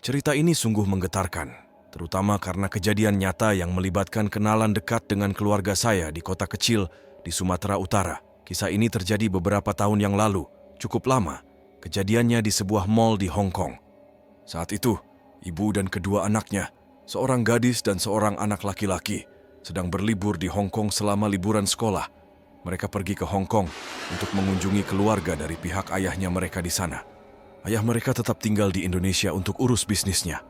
Cerita ini sungguh menggetarkan, terutama karena kejadian nyata yang melibatkan kenalan dekat dengan keluarga saya di kota kecil di Sumatera Utara. Kisah ini terjadi beberapa tahun yang lalu, cukup lama. Kejadiannya di sebuah mall di Hong Kong. Saat itu, ibu dan kedua anaknya, seorang gadis dan seorang anak laki-laki, sedang berlibur di Hong Kong selama liburan sekolah. Mereka pergi ke Hong Kong untuk mengunjungi keluarga dari pihak ayahnya mereka di sana. Ayah mereka tetap tinggal di Indonesia untuk urus bisnisnya.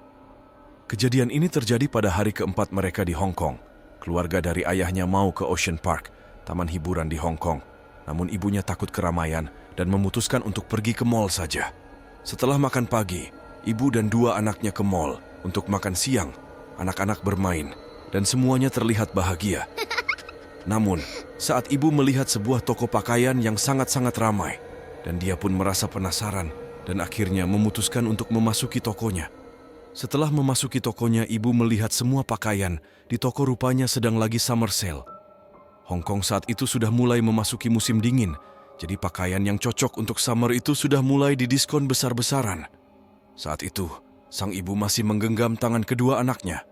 Kejadian ini terjadi pada hari keempat mereka di Hong Kong. Keluarga dari ayahnya mau ke Ocean Park, taman hiburan di Hong Kong. Namun ibunya takut keramaian dan memutuskan untuk pergi ke mall saja. Setelah makan pagi, ibu dan dua anaknya ke mall untuk makan siang. Anak-anak bermain dan semuanya terlihat bahagia. Namun, saat ibu melihat sebuah toko pakaian yang sangat-sangat ramai, dan dia pun merasa penasaran dan akhirnya memutuskan untuk memasuki tokonya. Setelah memasuki tokonya, ibu melihat semua pakaian di toko rupanya sedang lagi summer sale. Hong Kong saat itu sudah mulai memasuki musim dingin, jadi pakaian yang cocok untuk summer itu sudah mulai didiskon besar-besaran. Saat itu, sang ibu masih menggenggam tangan kedua anaknya.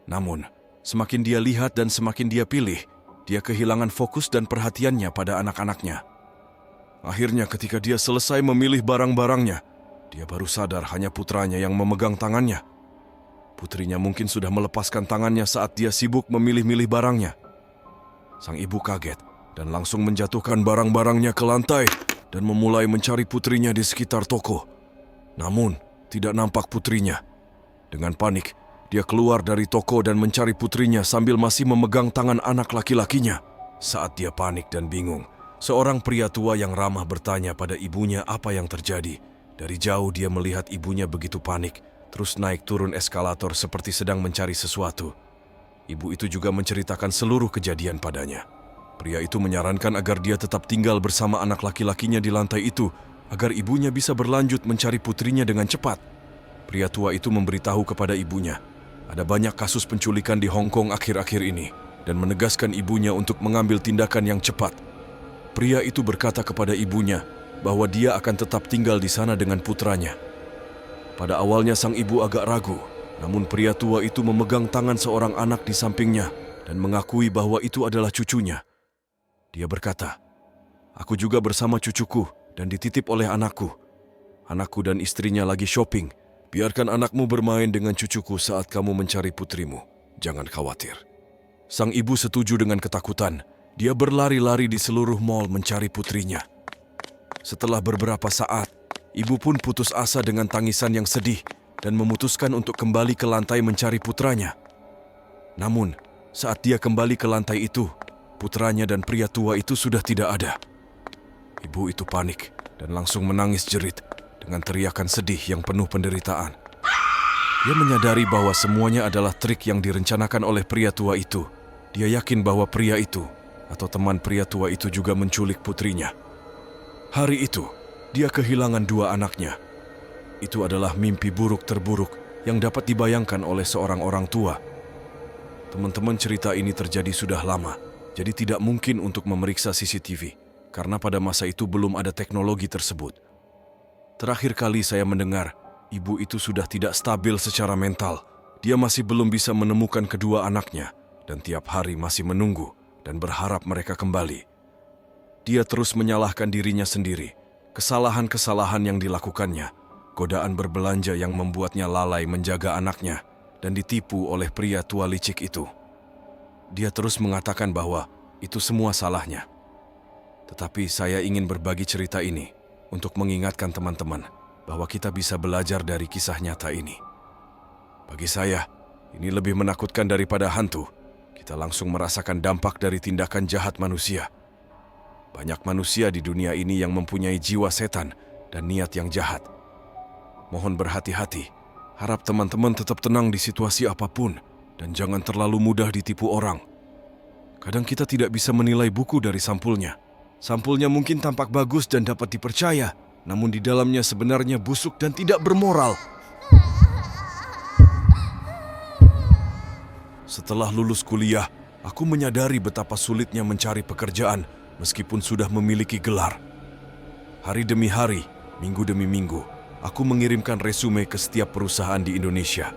Namun, semakin dia lihat dan semakin dia pilih, dia kehilangan fokus dan perhatiannya pada anak-anaknya. Akhirnya ketika dia selesai memilih barang-barangnya, dia baru sadar hanya putranya yang memegang tangannya. Putrinya mungkin sudah melepaskan tangannya saat dia sibuk memilih-milih barangnya. Sang ibu kaget dan langsung menjatuhkan barang-barangnya ke lantai dan memulai mencari putrinya di sekitar toko. Namun, tidak nampak putrinya. Dengan panik, dia keluar dari toko dan mencari putrinya sambil masih memegang tangan anak laki-lakinya. Saat dia panik dan bingung, seorang pria tua yang ramah bertanya pada ibunya apa yang terjadi. Dari jauh dia melihat ibunya begitu panik, terus naik turun eskalator seperti sedang mencari sesuatu. Ibu itu juga menceritakan seluruh kejadian padanya. Pria itu menyarankan agar dia tetap tinggal bersama anak laki-lakinya di lantai itu, agar ibunya bisa berlanjut mencari putrinya dengan cepat. Pria tua itu memberitahu kepada ibunya, ada banyak kasus penculikan di Hong Kong akhir-akhir ini, dan menegaskan ibunya untuk mengambil tindakan yang cepat. Pria itu berkata kepada ibunya bahwa dia akan tetap tinggal di sana dengan putranya. Pada awalnya sang ibu agak ragu, namun pria tua itu memegang tangan seorang anak di sampingnya dan mengakui bahwa itu adalah cucunya. Dia berkata, "Aku juga bersama cucuku dan dititip oleh anakku. Anakku dan istrinya lagi shopping. Biarkan anakmu bermain dengan cucuku saat kamu mencari putrimu. Jangan khawatir." Sang ibu setuju dengan ketakutan. Dia berlari-lari di seluruh mall mencari putrinya. Setelah beberapa saat, ibu pun putus asa dengan tangisan yang sedih dan memutuskan untuk kembali ke lantai mencari putranya. Namun, saat dia kembali ke lantai itu, putranya dan pria tua itu sudah tidak ada. Ibu itu panik dan langsung menangis jerit dengan teriakan sedih yang penuh penderitaan. Dia menyadari bahwa semuanya adalah trik yang direncanakan oleh pria tua itu. Dia yakin bahwa pria itu atau teman pria tua itu juga menculik putrinya. Hari itu, dia kehilangan dua anaknya. Itu adalah mimpi buruk terburuk yang dapat dibayangkan oleh seorang orang tua. Teman-teman, cerita ini terjadi sudah lama, jadi tidak mungkin untuk memeriksa CCTV, karena pada masa itu belum ada teknologi tersebut. Terakhir kali saya mendengar, ibu itu sudah tidak stabil secara mental. Dia masih belum bisa menemukan kedua anaknya, dan tiap hari masih menunggu dan berharap mereka kembali. Dia terus menyalahkan dirinya sendiri, kesalahan-kesalahan yang dilakukannya, godaan berbelanja yang membuatnya lalai menjaga anaknya, dan ditipu oleh pria tua licik itu. Dia terus mengatakan bahwa itu semua salahnya. Tetapi saya ingin berbagi cerita ini untuk mengingatkan teman-teman bahwa kita bisa belajar dari kisah nyata ini. Bagi saya, ini lebih menakutkan daripada hantu. Kita langsung merasakan dampak dari tindakan jahat manusia. Banyak manusia di dunia ini yang mempunyai jiwa setan dan niat yang jahat. Mohon berhati-hati. Harap teman-teman tetap tenang di situasi apapun dan jangan terlalu mudah ditipu orang. Kadang kita tidak bisa menilai buku dari sampulnya. Sampulnya mungkin tampak bagus dan dapat dipercaya, namun di dalamnya sebenarnya busuk dan tidak bermoral. Setelah lulus kuliah, aku menyadari betapa sulitnya mencari pekerjaan meskipun sudah memiliki gelar. Hari demi hari, minggu demi minggu, Aku mengirimkan resume ke setiap perusahaan di Indonesia.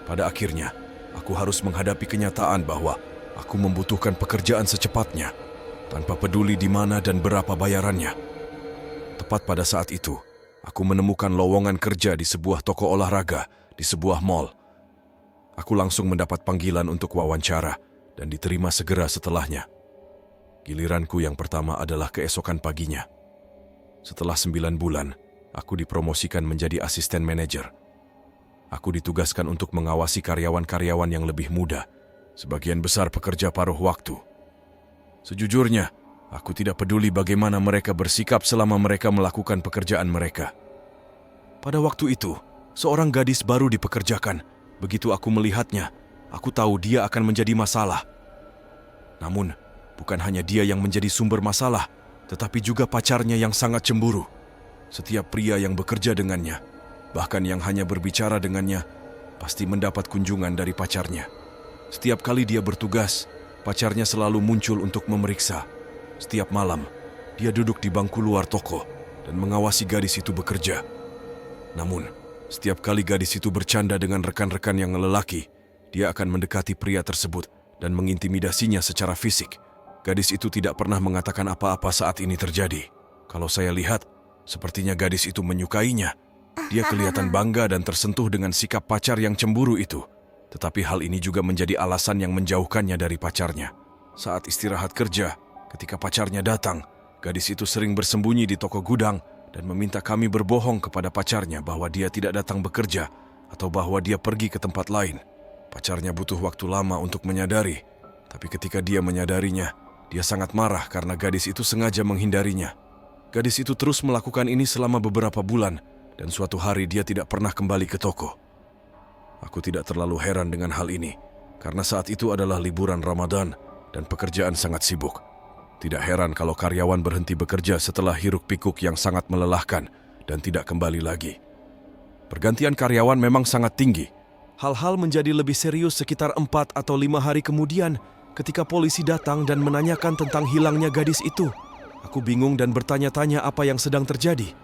Pada akhirnya, aku harus menghadapi kenyataan bahwa aku membutuhkan pekerjaan secepatnya, tanpa peduli di mana dan berapa bayarannya. Tepat pada saat itu, aku menemukan lowongan kerja di sebuah toko olahraga di sebuah mall. Aku langsung mendapat panggilan untuk wawancara dan diterima segera setelahnya. Giliranku yang pertama adalah keesokan paginya. Setelah 9 bulan, aku dipromosikan menjadi asisten manajer. Aku ditugaskan untuk mengawasi karyawan-karyawan yang lebih muda, sebagian besar pekerja paruh waktu. Sejujurnya, aku tidak peduli bagaimana mereka bersikap selama mereka melakukan pekerjaan mereka. Pada waktu itu, seorang gadis baru dipekerjakan. Begitu aku melihatnya, aku tahu dia akan menjadi masalah. Namun, bukan hanya dia yang menjadi sumber masalah, tetapi juga pacarnya yang sangat cemburu. Setiap pria yang bekerja dengannya, bahkan yang hanya berbicara dengannya, pasti mendapat kunjungan dari pacarnya. Setiap kali dia bertugas, pacarnya selalu muncul untuk memeriksa. Setiap malam, dia duduk di bangku luar toko dan mengawasi gadis itu bekerja. Namun, setiap kali gadis itu bercanda dengan rekan-rekan yang lelaki, dia akan mendekati pria tersebut dan mengintimidasinya secara fisik. Gadis itu tidak pernah mengatakan apa-apa saat ini terjadi. Kalau saya lihat, sepertinya gadis itu menyukainya. Dia kelihatan bangga dan tersentuh dengan sikap pacar yang cemburu itu. Tetapi hal ini juga menjadi alasan yang menjauhkannya dari pacarnya. Saat istirahat kerja, ketika pacarnya datang, gadis itu sering bersembunyi di toko gudang dan meminta kami berbohong kepada pacarnya bahwa dia tidak datang bekerja atau bahwa dia pergi ke tempat lain. Pacarnya butuh waktu lama untuk menyadari, tapi ketika dia menyadarinya, dia sangat marah karena gadis itu sengaja menghindarinya. Gadis itu terus melakukan ini selama beberapa bulan, dan suatu hari dia tidak pernah kembali ke toko. Aku tidak terlalu heran dengan hal ini, karena saat itu adalah liburan Ramadan dan pekerjaan sangat sibuk. Tidak heran kalau karyawan berhenti bekerja setelah hiruk-pikuk yang sangat melelahkan dan tidak kembali lagi. Pergantian karyawan memang sangat tinggi. Hal-hal menjadi lebih serius sekitar 4 atau 5 hari kemudian ketika polisi datang dan menanyakan tentang hilangnya gadis itu. Aku bingung dan bertanya-tanya apa yang sedang terjadi.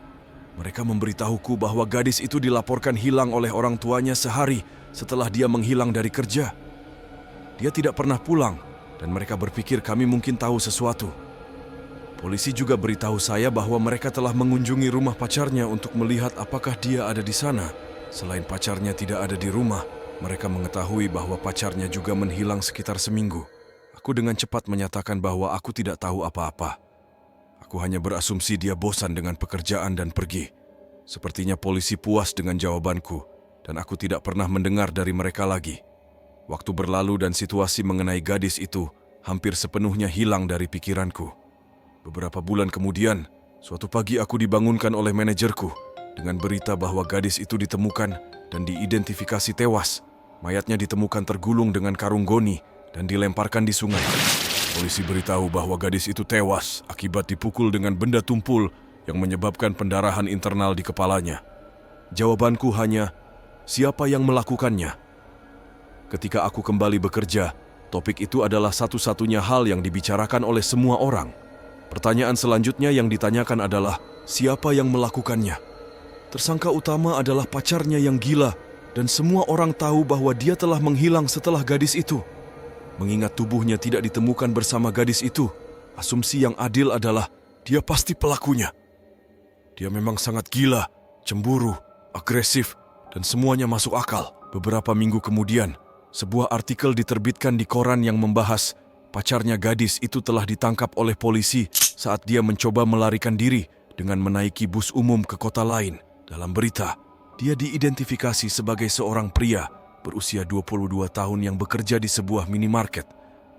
Mereka memberitahuku bahwa gadis itu dilaporkan hilang oleh orang tuanya sehari setelah dia menghilang dari kerja. Dia tidak pernah pulang dan mereka berpikir kami mungkin tahu sesuatu. Polisi juga beritahu saya bahwa mereka telah mengunjungi rumah pacarnya untuk melihat apakah dia ada di sana. Selain pacarnya tidak ada di rumah, mereka mengetahui bahwa pacarnya juga menghilang sekitar seminggu. Aku dengan cepat menyatakan bahwa aku tidak tahu apa-apa. Aku hanya berasumsi dia bosan dengan pekerjaan dan pergi. Sepertinya polisi puas dengan jawabanku, dan aku tidak pernah mendengar dari mereka lagi. Waktu berlalu dan situasi mengenai gadis itu hampir sepenuhnya hilang dari pikiranku. Beberapa bulan kemudian, suatu pagi aku dibangunkan oleh manajerku dengan berita bahwa gadis itu ditemukan dan diidentifikasi tewas. Mayatnya ditemukan tergulung dengan karung goni dan dilemparkan di sungai. Polisi beritahu bahwa gadis itu tewas akibat dipukul dengan benda tumpul yang menyebabkan pendarahan internal di kepalanya. Jawabanku hanya, siapa yang melakukannya? Ketika aku kembali bekerja, topik itu adalah satu-satunya hal yang dibicarakan oleh semua orang. Pertanyaan selanjutnya yang ditanyakan adalah, siapa yang melakukannya? Tersangka utama adalah pacarnya yang gila, dan semua orang tahu bahwa dia telah menghilang setelah gadis itu. Mengingat tubuhnya tidak ditemukan bersama gadis itu, asumsi yang adil adalah dia pasti pelakunya. Dia memang sangat gila, cemburu, agresif, dan semuanya masuk akal. Beberapa minggu kemudian, sebuah artikel diterbitkan di koran yang membahas pacarnya gadis itu telah ditangkap oleh polisi saat dia mencoba melarikan diri dengan menaiki bus umum ke kota lain. Dalam berita, dia diidentifikasi sebagai seorang pria berusia 22 tahun yang bekerja di sebuah minimarket,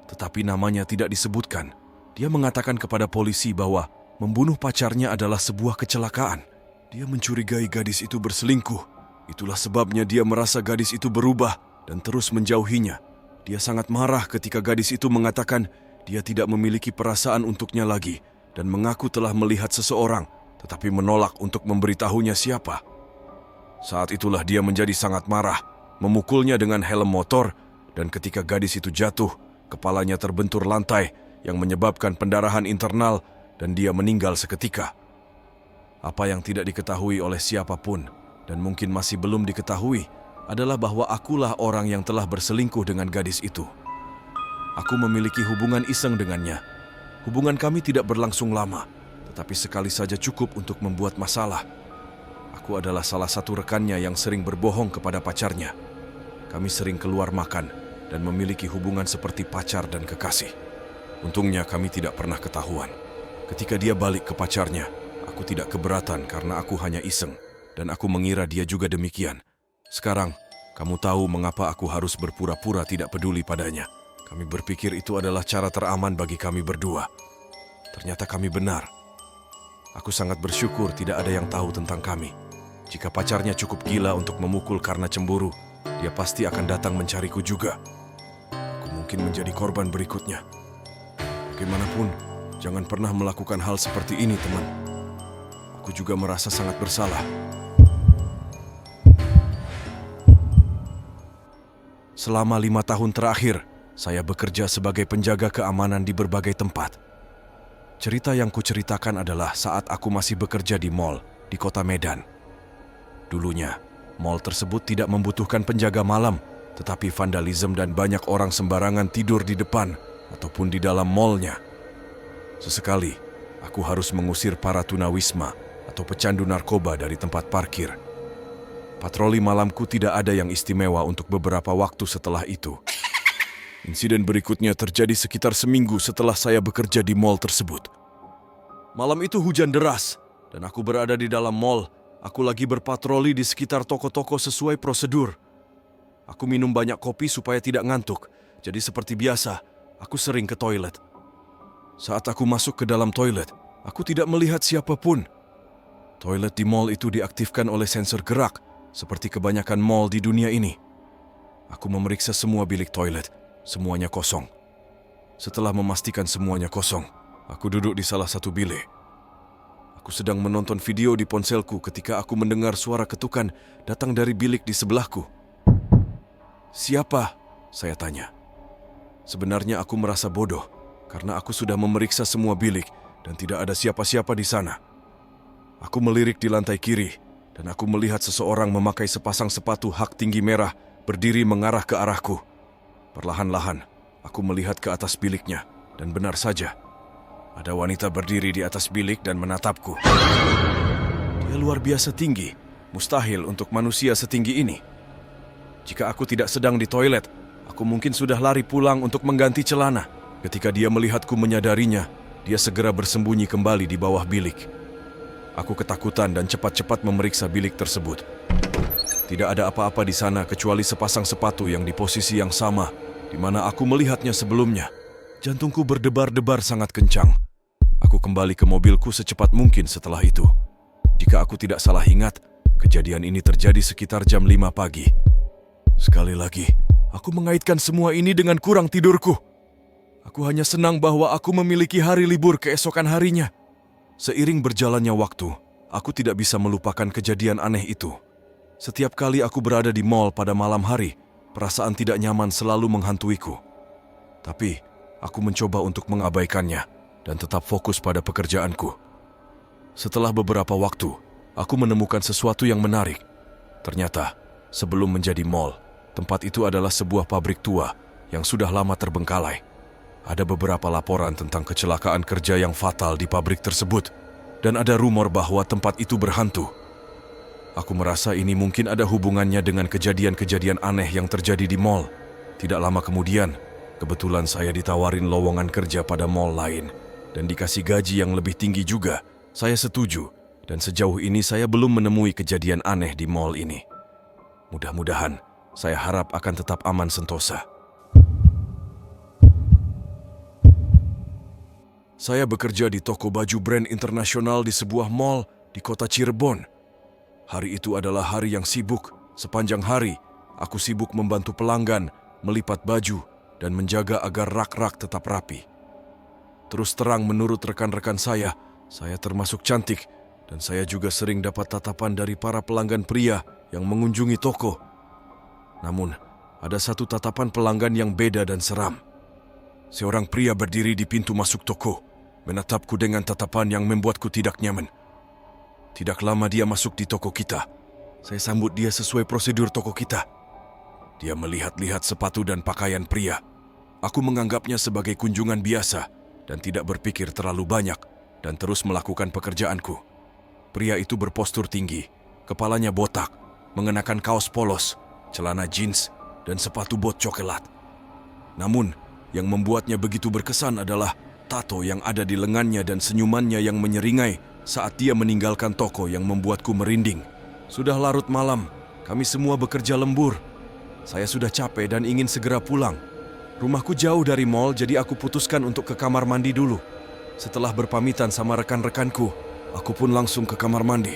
tetapi namanya tidak disebutkan. Dia mengatakan kepada polisi bahwa membunuh pacarnya adalah sebuah kecelakaan. Dia mencurigai gadis itu berselingkuh. Itulah sebabnya dia merasa gadis itu berubah dan terus menjauhinya. Dia sangat marah ketika gadis itu mengatakan dia tidak memiliki perasaan untuknya lagi dan mengaku telah melihat seseorang, tetapi menolak untuk memberitahunya siapa. Saat itulah dia menjadi sangat marah, memukulnya dengan helm motor, dan ketika gadis itu jatuh, kepalanya terbentur lantai yang menyebabkan pendarahan internal dan dia meninggal seketika. Apa yang tidak diketahui oleh siapapun, dan mungkin masih belum diketahui, adalah bahwa akulah orang yang telah berselingkuh dengan gadis itu. Aku memiliki hubungan iseng dengannya. Hubungan kami tidak berlangsung lama, tetapi sekali saja cukup untuk membuat masalah. Aku adalah salah satu rekannya yang sering berbohong kepada pacarnya. Kami sering keluar makan dan memiliki hubungan seperti pacar dan kekasih. Untungnya kami tidak pernah ketahuan. Ketika dia balik ke pacarnya, aku tidak keberatan karena aku hanya iseng, dan aku mengira dia juga demikian. Sekarang, kamu tahu mengapa aku harus berpura-pura tidak peduli padanya. Kami berpikir itu adalah cara teraman bagi kami berdua. Ternyata kami benar. Aku sangat bersyukur tidak ada yang tahu tentang kami. Jika pacarnya cukup gila untuk memukul karena cemburu, dia pasti akan datang mencariku juga. Aku mungkin menjadi korban berikutnya. Bagaimanapun, jangan pernah melakukan hal seperti ini, teman. Aku juga merasa sangat bersalah. Selama 5 tahun terakhir, saya bekerja sebagai penjaga keamanan di berbagai tempat. Cerita yang kuceritakan adalah saat aku masih bekerja di mall di kota Medan. Dulunya, mall tersebut tidak membutuhkan penjaga malam, tetapi vandalisme dan banyak orang sembarangan tidur di depan ataupun di dalam mallnya. Sesekali, aku harus mengusir para tunawisma atau pecandu narkoba dari tempat parkir. Patroli malamku tidak ada yang istimewa untuk beberapa waktu setelah itu. Insiden berikutnya terjadi sekitar seminggu setelah saya bekerja di mall tersebut. Malam itu hujan deras, dan aku berada di dalam mall. Aku lagi berpatroli di sekitar toko-toko sesuai prosedur. Aku minum banyak kopi supaya tidak ngantuk, jadi seperti biasa, aku sering ke toilet. Saat aku masuk ke dalam toilet, aku tidak melihat siapapun. Toilet di mall itu diaktifkan oleh sensor gerak, seperti kebanyakan mall di dunia ini. Aku memeriksa semua bilik toilet. Semuanya kosong. Setelah memastikan semuanya kosong, aku duduk di salah satu bilik. Aku sedang menonton video di ponselku ketika aku mendengar suara ketukan datang dari bilik di sebelahku. "Siapa?" saya tanya. Sebenarnya aku merasa bodoh, karena aku sudah memeriksa semua bilik dan tidak ada siapa-siapa di sana. Aku melirik di lantai kiri, dan aku melihat seseorang memakai sepasang sepatu hak tinggi merah berdiri mengarah ke arahku. Perlahan-lahan, aku melihat ke atas biliknya, dan benar saja, ada wanita berdiri di atas bilik dan menatapku. Dia luar biasa tinggi, mustahil untuk manusia setinggi ini. Jika aku tidak sedang di toilet, aku mungkin sudah lari pulang untuk mengganti celana. Ketika dia melihatku menyadarinya, dia segera bersembunyi kembali di bawah bilik. Aku ketakutan dan cepat-cepat memeriksa bilik tersebut. Tidak ada apa-apa di sana kecuali sepasang sepatu yang di posisi yang sama, di mana aku melihatnya sebelumnya. Jantungku berdebar-debar sangat kencang. Aku kembali ke mobilku secepat mungkin setelah itu. Jika aku tidak salah ingat, kejadian ini terjadi sekitar jam 5 pagi. Sekali lagi, aku mengaitkan semua ini dengan kurang tidurku. Aku hanya senang bahwa aku memiliki hari libur keesokan harinya. Seiring berjalannya waktu, aku tidak bisa melupakan kejadian aneh itu. Setiap kali aku berada di mall pada malam hari, perasaan tidak nyaman selalu menghantuiku. Tapi, aku mencoba untuk mengabaikannya dan tetap fokus pada pekerjaanku. Setelah beberapa waktu, aku menemukan sesuatu yang menarik. Ternyata, sebelum menjadi mall, tempat itu adalah sebuah pabrik tua yang sudah lama terbengkalai. Ada beberapa laporan tentang kecelakaan kerja yang fatal di pabrik tersebut, dan ada rumor bahwa tempat itu berhantu. Aku merasa ini mungkin ada hubungannya dengan kejadian-kejadian aneh yang terjadi di mall. Tidak lama kemudian, kebetulan saya ditawarin lowongan kerja pada mall lain, dan dikasih gaji yang lebih tinggi juga. Saya setuju, dan sejauh ini saya belum menemui kejadian aneh di mall ini. Mudah-mudahan, saya harap akan tetap aman sentosa. Saya bekerja di toko baju brand internasional di sebuah mall di kota Cirebon. Hari itu adalah hari yang sibuk. Sepanjang hari, aku sibuk membantu pelanggan, melipat baju, dan menjaga agar rak-rak tetap rapi. Terus terang menurut rekan-rekan saya termasuk cantik, dan saya juga sering dapat tatapan dari para pelanggan pria yang mengunjungi toko. Namun, ada satu tatapan pelanggan yang beda dan seram. Seorang pria berdiri di pintu masuk toko, menatapku dengan tatapan yang membuatku tidak nyaman. Tidak lama dia masuk di toko kita. Saya sambut dia sesuai prosedur toko kita. Dia melihat-lihat sepatu dan pakaian pria. Aku menganggapnya sebagai kunjungan biasa dan tidak berpikir terlalu banyak dan terus melakukan pekerjaanku. Pria itu berpostur tinggi, kepalanya botak, mengenakan kaos polos, celana jeans, dan sepatu bot coklat. Namun, yang membuatnya begitu berkesan adalah tato yang ada di lengannya dan senyumannya yang menyeringai saat dia meninggalkan toko yang membuatku merinding. Sudah larut malam, kami semua bekerja lembur. Saya sudah capek dan ingin segera pulang. Rumahku jauh dari mall, jadi aku putuskan untuk ke kamar mandi dulu. Setelah berpamitan sama rekan-rekanku, aku pun langsung ke kamar mandi.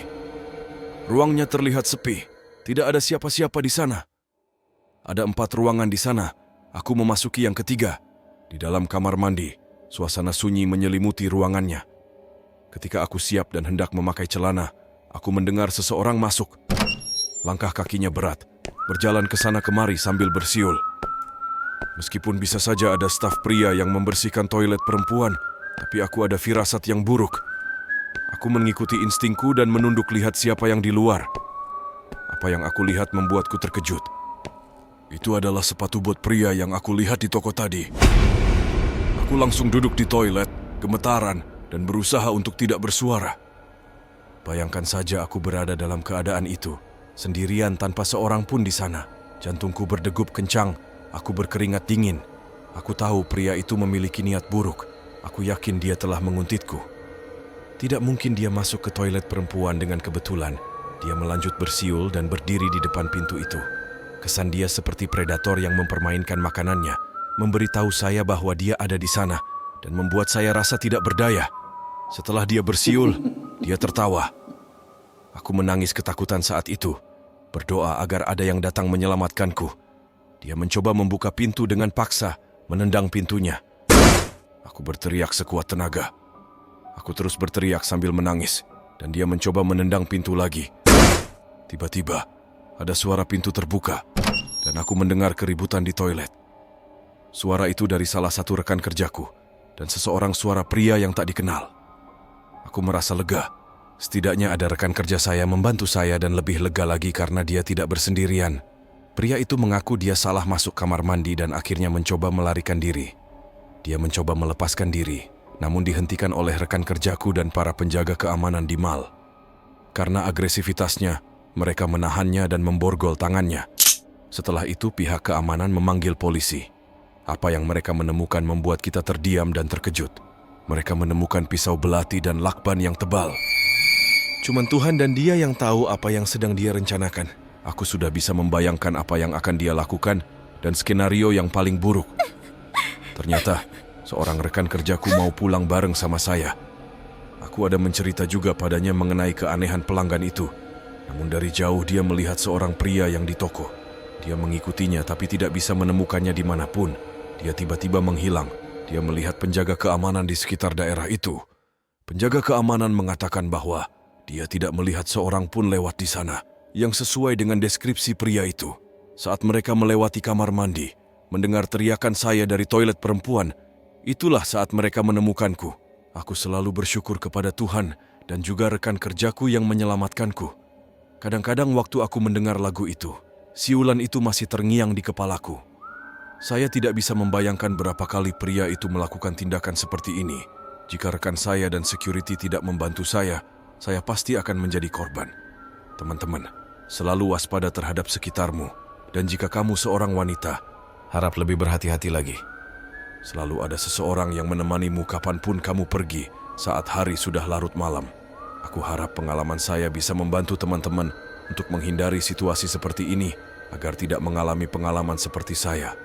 Ruangnya terlihat sepi, tidak ada siapa-siapa di sana. Ada 4 ruangan di sana. Aku memasuki yang ketiga. Di dalam kamar mandi, suasana sunyi menyelimuti ruangannya. Ketika aku siap dan hendak memakai celana, aku mendengar seseorang masuk. Langkah kakinya berat, berjalan ke sana kemari sambil bersiul. Meskipun bisa saja ada staf pria yang membersihkan toilet perempuan, tapi aku ada firasat yang buruk. Aku mengikuti instingku dan menunduk lihat siapa yang di luar. Apa yang aku lihat membuatku terkejut. Itu adalah sepatu bot pria yang aku lihat di toko tadi. Aku langsung duduk di toilet, gemetaran, dan berusaha untuk tidak bersuara. Bayangkan saja aku berada dalam keadaan itu, sendirian tanpa seorang pun di sana. Jantungku berdegup kencang, aku berkeringat dingin. Aku tahu pria itu memiliki niat buruk. Aku yakin dia telah menguntitku. Tidak mungkin dia masuk ke toilet perempuan dengan kebetulan. Dia melanjut bersiul dan berdiri di depan pintu itu. Kesan dia seperti predator yang mempermainkan makanannya, memberitahu saya bahwa dia ada di sana, dan membuat saya rasa tidak berdaya. Setelah dia bersiul, dia tertawa. Aku menangis ketakutan saat itu, berdoa agar ada yang datang menyelamatkanku. Dia mencoba membuka pintu dengan paksa, menendang pintunya. Aku berteriak sekuat tenaga. Aku terus berteriak sambil menangis, dan dia mencoba menendang pintu lagi. Tiba-tiba, ada suara pintu terbuka, dan aku mendengar keributan di toilet. Suara itu dari salah satu rekan kerjaku, dan seseorang suara pria yang tak dikenal. Aku merasa lega. Setidaknya ada rekan kerja saya membantu saya dan lebih lega lagi karena dia tidak bersendirian. Pria itu mengaku dia salah masuk kamar mandi dan akhirnya mencoba melarikan diri. Dia mencoba melepaskan diri, namun dihentikan oleh rekan kerjaku dan para penjaga keamanan di mall. Karena agresivitasnya, mereka menahannya dan memborgol tangannya. Setelah itu pihak keamanan memanggil polisi. Apa yang mereka menemukan membuat kita terdiam dan terkejut. Mereka menemukan pisau belati dan lakban yang tebal. Cuman Tuhan dan dia yang tahu apa yang sedang dia rencanakan. Aku sudah bisa membayangkan apa yang akan dia lakukan dan skenario yang paling buruk. Ternyata, seorang rekan kerjaku mau pulang bareng sama saya. Aku ada mencerita juga padanya mengenai keanehan pelanggan itu. Namun dari jauh dia melihat seorang pria yang di toko. Dia mengikutinya tapi tidak bisa menemukannya dimanapun. Dia tiba-tiba menghilang. Dia melihat penjaga keamanan di sekitar daerah itu. Penjaga keamanan mengatakan bahwa dia tidak melihat seorang pun lewat di sana yang sesuai dengan deskripsi pria itu. Saat mereka melewati kamar mandi, mendengar teriakan saya dari toilet perempuan, itulah saat mereka menemukanku. Aku selalu bersyukur kepada Tuhan dan juga rekan kerjaku yang menyelamatkanku. Kadang-kadang waktu aku mendengar lagu itu, siulan itu masih terngiang di kepalaku. Saya tidak bisa membayangkan berapa kali pria itu melakukan tindakan seperti ini. Jika rekan saya dan security tidak membantu saya pasti akan menjadi korban. Teman-teman, selalu waspada terhadap sekitarmu. Dan jika kamu seorang wanita, harap lebih berhati-hati lagi. Selalu ada seseorang yang menemanimu kapanpun kamu pergi saat hari sudah larut malam. Aku harap pengalaman saya bisa membantu teman-teman untuk menghindari situasi seperti ini agar tidak mengalami pengalaman seperti saya.